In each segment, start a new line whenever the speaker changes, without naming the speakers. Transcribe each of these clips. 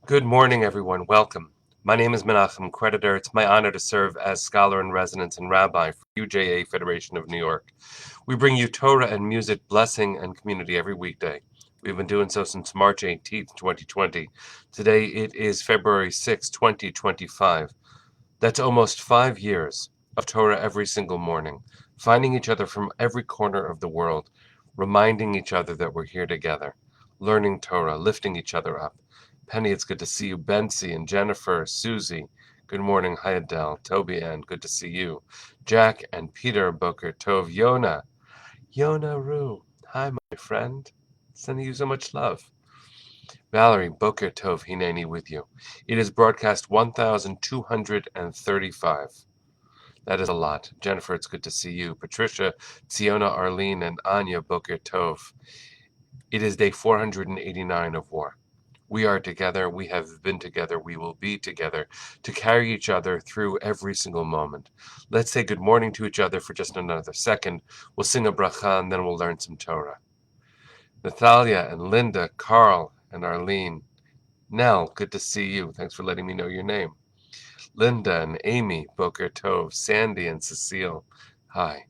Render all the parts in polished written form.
Good morning, everyone. Welcome. My name is Menachem Creditor. It's my honor to serve as scholar in residence and rabbi for UJA Federation of New York. We bring you Torah and music, blessing, and community every weekday. We've been doing so since March 18th, 2020. Today it is February 6, 2025. That's almost 5 years of Torah every single morning, finding each other from every corner of the world, reminding each other that we're here together, learning Torah, lifting each other up. Penny, it's good to see you. Bensi and Jennifer, Susie, good morning. Hi, Adele. Toby Ann, good to see you. Jack and Peter, Boker Tov. Yona Rue, hi, my friend. Sending you so much love. Valerie, Boker Tov, Hineni with you. It is broadcast 1235. That is a lot. Jennifer, it's good to see you. Patricia, Tziona, Arlene, and Anya, Boker Tov. It is day 489 of war. We are together, we have been together, we will be together to carry each other through every single moment. Let's say good morning to each other for just another second. We'll sing a bracha and then we'll learn some Torah. Natalia and Linda, Carl and Arlene. Nell, good to see you. Thanks for letting me know your name. Linda and Amy, Boker Tov. Sandy and Cecile, hi.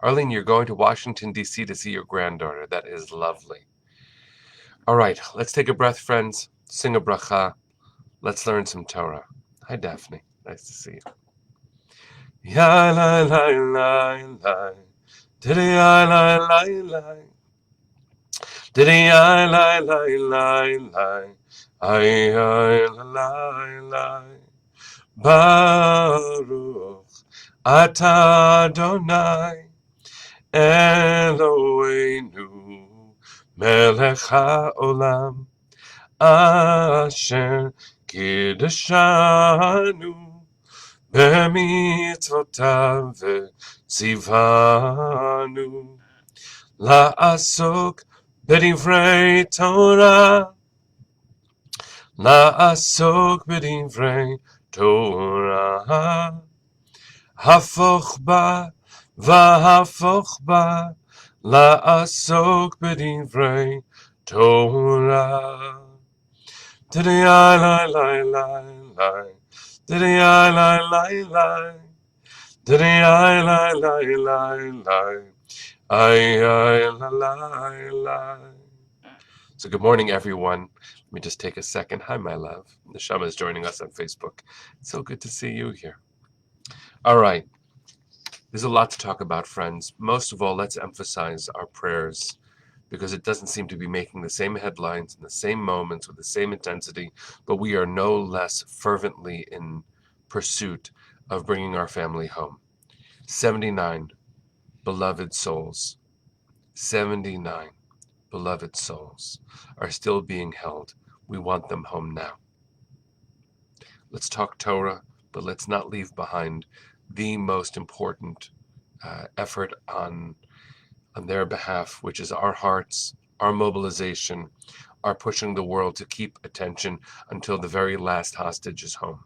Arlene, you're going to Washington, D.C. to see your granddaughter. That is lovely. All right, let's take a breath, friends. Sing a bracha. Let's learn some Torah. Hi, Daphne. Nice to see you. Ya la la la la. Diddy ya la la la. Diddy ya la la la la. Ay ay la la la. Baruch Atah Adonai Eloheinu melech haolam asher kiddushanu b'mitzvotav v'tzivanu la'asok b'divrei Torah la'asok b'divrei Torah Hafoch ba v'hafoch ba la'asok b'divrei Torah. Diddy-I lie lie lie lie. Diddy-I lie lie lie. Diddy-I lie lie lie lie. I lie lie. So good morning, everyone. Let me just take a second. Hi, my love. Neshama is joining us on Facebook. It's so good to see you here. All right. There's a lot to talk about, friends. Most of all, let's emphasize our prayers because it doesn't seem to be making the same headlines in the same moments with the same intensity, but we are no less fervently in pursuit of bringing our family home. 79 beloved souls, 79 beloved souls are still being held. We want them home now. Let's talk Torah, but let's not leave behind the most important effort on their behalf, which is our hearts, our mobilization, our pushing the world to keep attention until the very last hostage is home.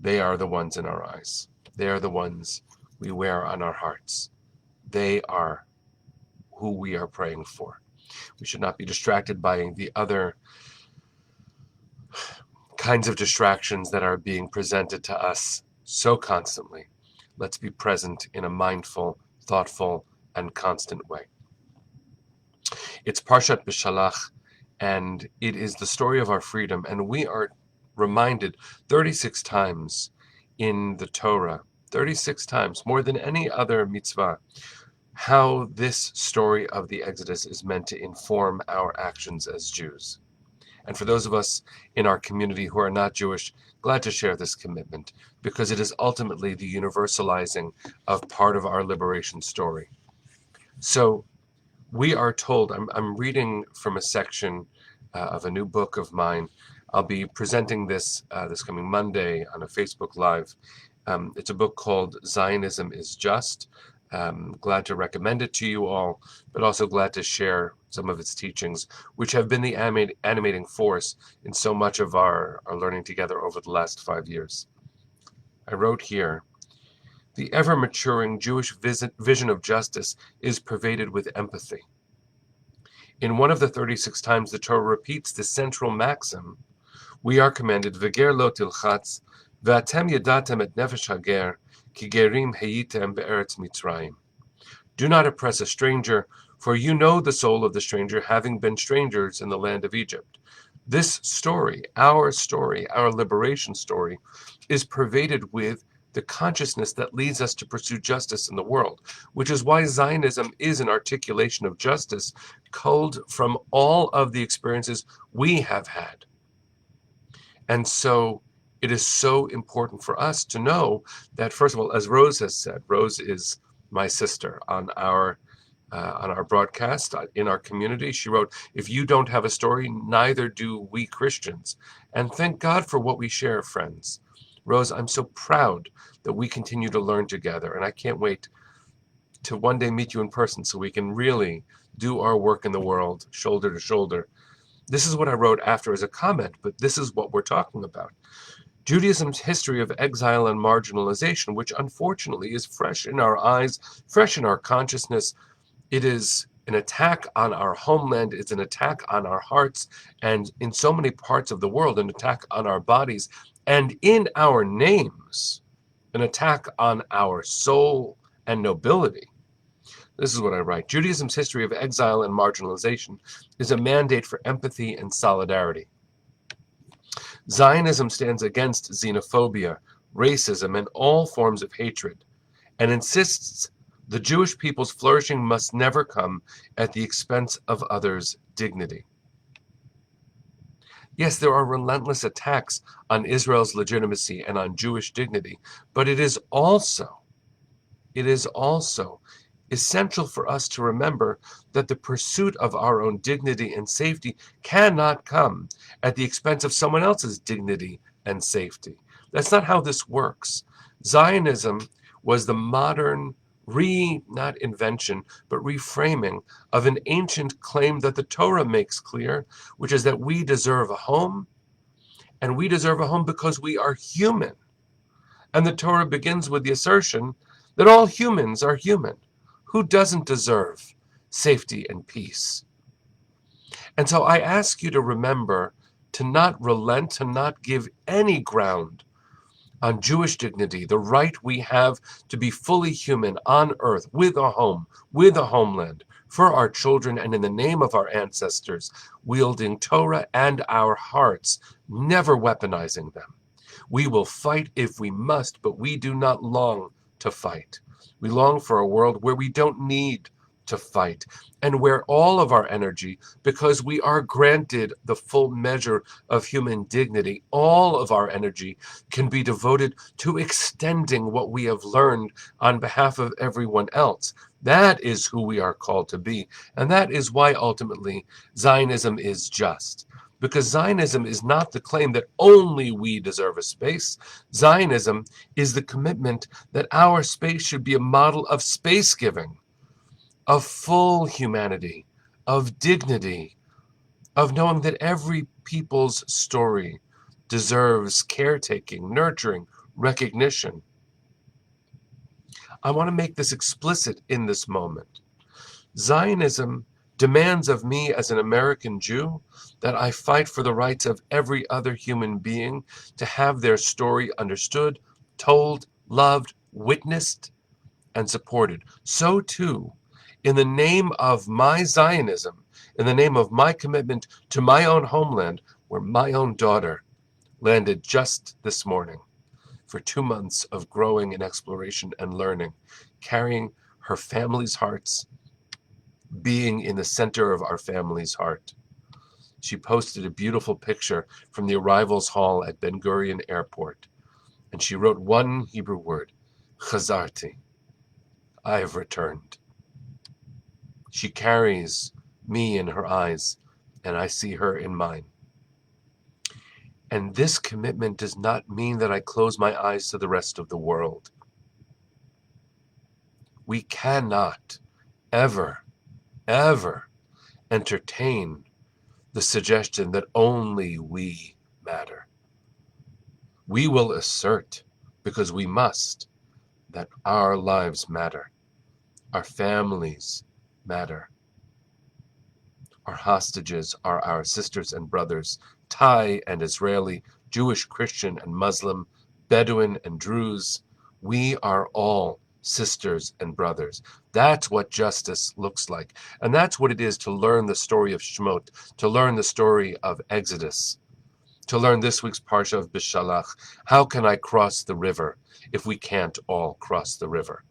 They are the ones in our eyes. They are the ones we wear on our hearts. They are who we are praying for. We should not be distracted by the other kinds of distractions that are being presented to us so constantly. Let's be present in a mindful, thoughtful, and constant way. It's Parshat Beshalach, and it is the story of our freedom, and we are reminded 36 times in the Torah, 36 times, more than any other mitzvah, how this story of the Exodus is meant to inform our actions as Jews. And for those of us in our community who are not Jewish, glad to share this commitment because it is ultimately the universalizing of part of our liberation story. So we are told, I'm reading from a section of a new book of mine. I'll be presenting this this coming Monday on a Facebook Live. It's a book called Zionism is Just. Glad to recommend it to you all, but also glad to share some of its teachings, which have been the animating force in so much of our learning together over the last 5 years. I wrote here, the ever-maturing Jewish vision of justice is pervaded with empathy. In one of the 36 times the Torah repeats the central maxim, we are commanded, V'ger lo tilchatz, v'atem yadatem et nefesh hager, ki gerim heyitem be'eretz Mitzrayim. Do not oppress a stranger, for you know the soul of the stranger, having been strangers in the land of Egypt. This story, our liberation story, is pervaded with the consciousness that leads us to pursue justice in the world, which is why Zionism is an articulation of justice culled from all of the experiences we have had. And so it is so important for us to know that, first of all, as Rose has said, Rose is my sister on our broadcast in our community. She wrote, "If you don't have a story, neither do we Christians." And thank God for what we share, friends. Rose, I'm so proud that we continue to learn together, and I can't wait to one day meet you in person so we can really do our work in the world, shoulder to shoulder. This is what I wrote after as a comment, but this is what we're talking about. Judaism's history of exile and marginalization, which unfortunately is fresh in our eyes, fresh in our consciousness. It is an attack on our homeland. It's an attack on our hearts, and in so many parts of the world, an attack on our bodies, and in our names, an attack on our soul and nobility. This is what I write. Judaism's history of exile and marginalization is a mandate for empathy and solidarity. Zionism stands against xenophobia, racism, and all forms of hatred, and insists the Jewish people's flourishing must never come at the expense of others' dignity. Yes, there are relentless attacks on Israel's legitimacy and on Jewish dignity, but it is also essential for us to remember that the pursuit of our own dignity and safety cannot come at the expense of someone else's dignity and safety. That's not how this works. Zionism was the modern not invention, but reframing of an ancient claim that the Torah makes clear, which is that we deserve a home, and we deserve a home because we are human. And the Torah begins with the assertion that all humans are human. Who doesn't deserve safety and peace? And so I ask you to remember to not relent, to not give any ground on Jewish dignity, the right we have to be fully human on earth, with a home, with a homeland, for our children, and in the name of our ancestors, wielding Torah and our hearts, never weaponizing them. We will fight if we must, but we do not long to fight. We long for a world where we don't need to fight, and where all of our energy, because we are granted the full measure of human dignity, all of our energy can be devoted to extending what we have learned on behalf of everyone else. That is who we are called to be, and that is why ultimately Zionism is just. Because Zionism is not the claim that only we deserve a space. Zionism is the commitment that our space should be a model of space giving, of full humanity, of dignity, of knowing that every people's story deserves caretaking, nurturing, recognition. I want to make this explicit in this moment. Zionism demands of me as an American Jew that I fight for the rights of every other human being to have their story understood, told, loved, witnessed, and supported. So too, in the name of my Zionism, in the name of my commitment to my own homeland, where my own daughter landed just this morning for 2 months of growing and exploration and learning, carrying her family's hearts, being in the center of our family's heart. She posted a beautiful picture from the arrivals hall at Ben Gurion Airport, and she wrote one Hebrew word, Chazarti. I have returned. She carries me in her eyes, and I see her in mine. And this commitment does not mean that I close my eyes to the rest of the world. We cannot ever entertain the suggestion that only we matter. We will assert, because we must, that our lives matter. Our families matter. Our hostages are our sisters and brothers Thai and Israeli, Jewish, Christian and Muslim, Bedouin and Druze. We are all sisters and brothers. That's what justice looks like. And that's what it is to learn the story of Shemot, to learn the story of Exodus, to learn this week's Parsha of Beshalach. How can I cross the river if we can't all cross the river?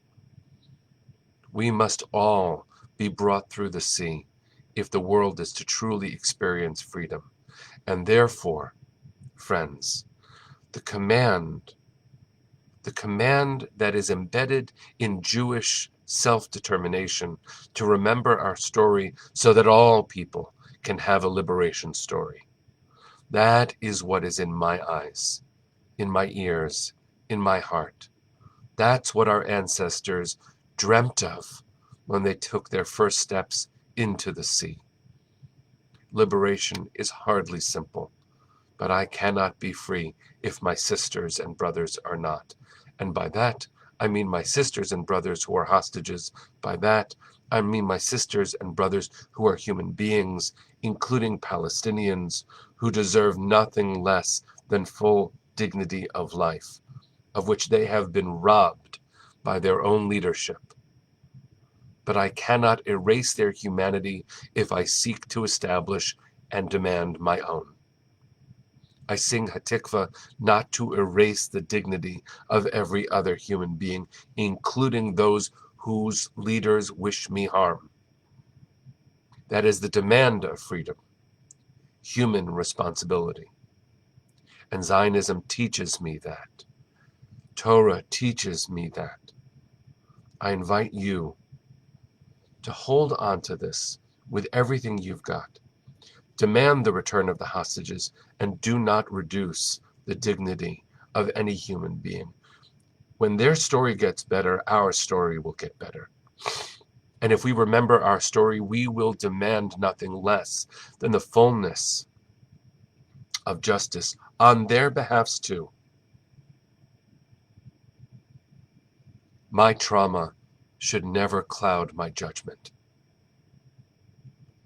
We must all be brought through the sea if the world is to truly experience freedom. And therefore, friends, the command that is embedded in Jewish self-determination to remember our story so that all people can have a liberation story. That is what is in my eyes, in my ears, in my heart. That's what our ancestors dreamt of when they took their first steps into the sea. Liberation is hardly simple, but I cannot be free if my sisters and brothers are not. And by that, I mean my sisters and brothers who are hostages. By that, I mean my sisters and brothers who are human beings, including Palestinians, who deserve nothing less than full dignity of life, of which they have been robbed by their own leadership. But I cannot erase their humanity if I seek to establish and demand my own. I sing Hatikva not to erase the dignity of every other human being, including those whose leaders wish me harm. That is the demand of freedom, human responsibility. And Zionism teaches me that. Torah teaches me that. I invite you to hold on to this with everything you've got. Demand the return of the hostages and do not reduce the dignity of any human being. When their story gets better, our story will get better. And if we remember our story, we will demand nothing less than the fullness of justice on their behalfs too. My trauma should never cloud my judgment.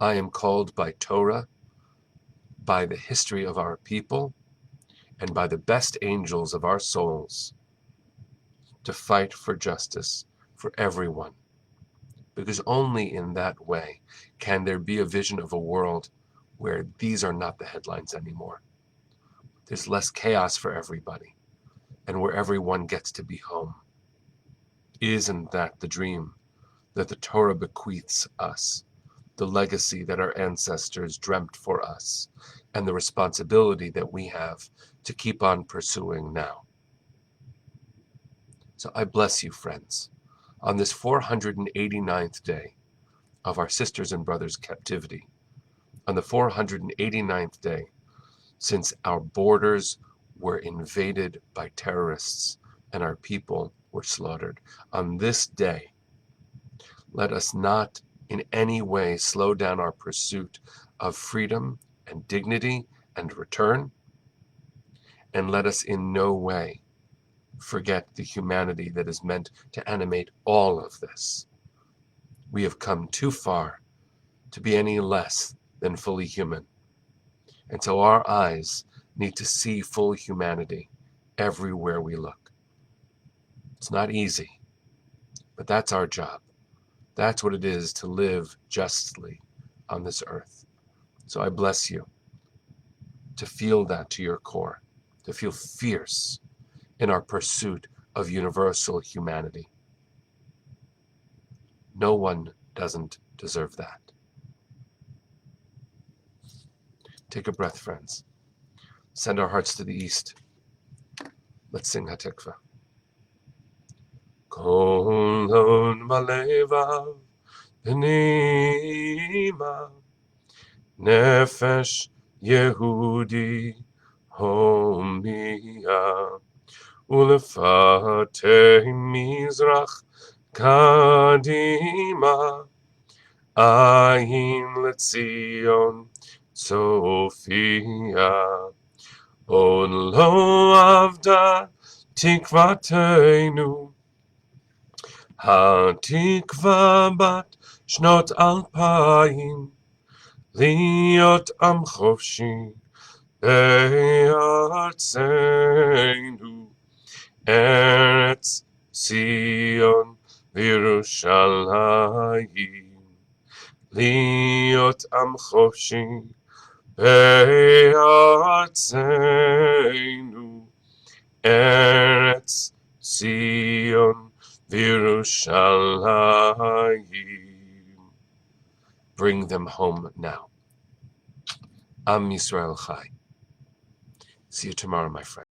I am called by Torah, by the history of our people, and by the best angels of our souls to fight for justice for everyone. Because only in that way can there be a vision of a world where these are not the headlines anymore. There's less chaos for everybody, and where everyone gets to be home. Isn't that the dream that the Torah bequeaths us, the legacy that our ancestors dreamt for us, and the responsibility that we have to keep on pursuing now? So I bless you, friends, on this 489th day of our sisters and brothers' captivity, on the 489th day since our borders were invaded by terrorists and our people were slaughtered. On this day, let us not in any way slow down our pursuit of freedom and dignity and return, and let us in no way forget the humanity that is meant to animate all of this. We have come too far to be any less than fully human. And so our eyes need to see full humanity everywhere we look. It's not easy, but that's our job. That's what it is to live justly on this earth. So I bless you to feel that to your core, to feel fierce in our pursuit of universal humanity. No one doesn't deserve that. Take a breath, friends. Send our hearts to the east. Let's sing Hatikva. Kolon malevav pnima nefesh Yehudi homia ulefate mizrach kadima ayin letzion Sophia on lo avda tikvateinu התקווה בת שנות 2000 להיות עם חופשי בארצנו, ארץ ציון וירושלים, להיות עם חופשי בארצנו, ארץ ציון וירושלים. Bring them home now. Am Yisrael Chai. See you tomorrow, my friend.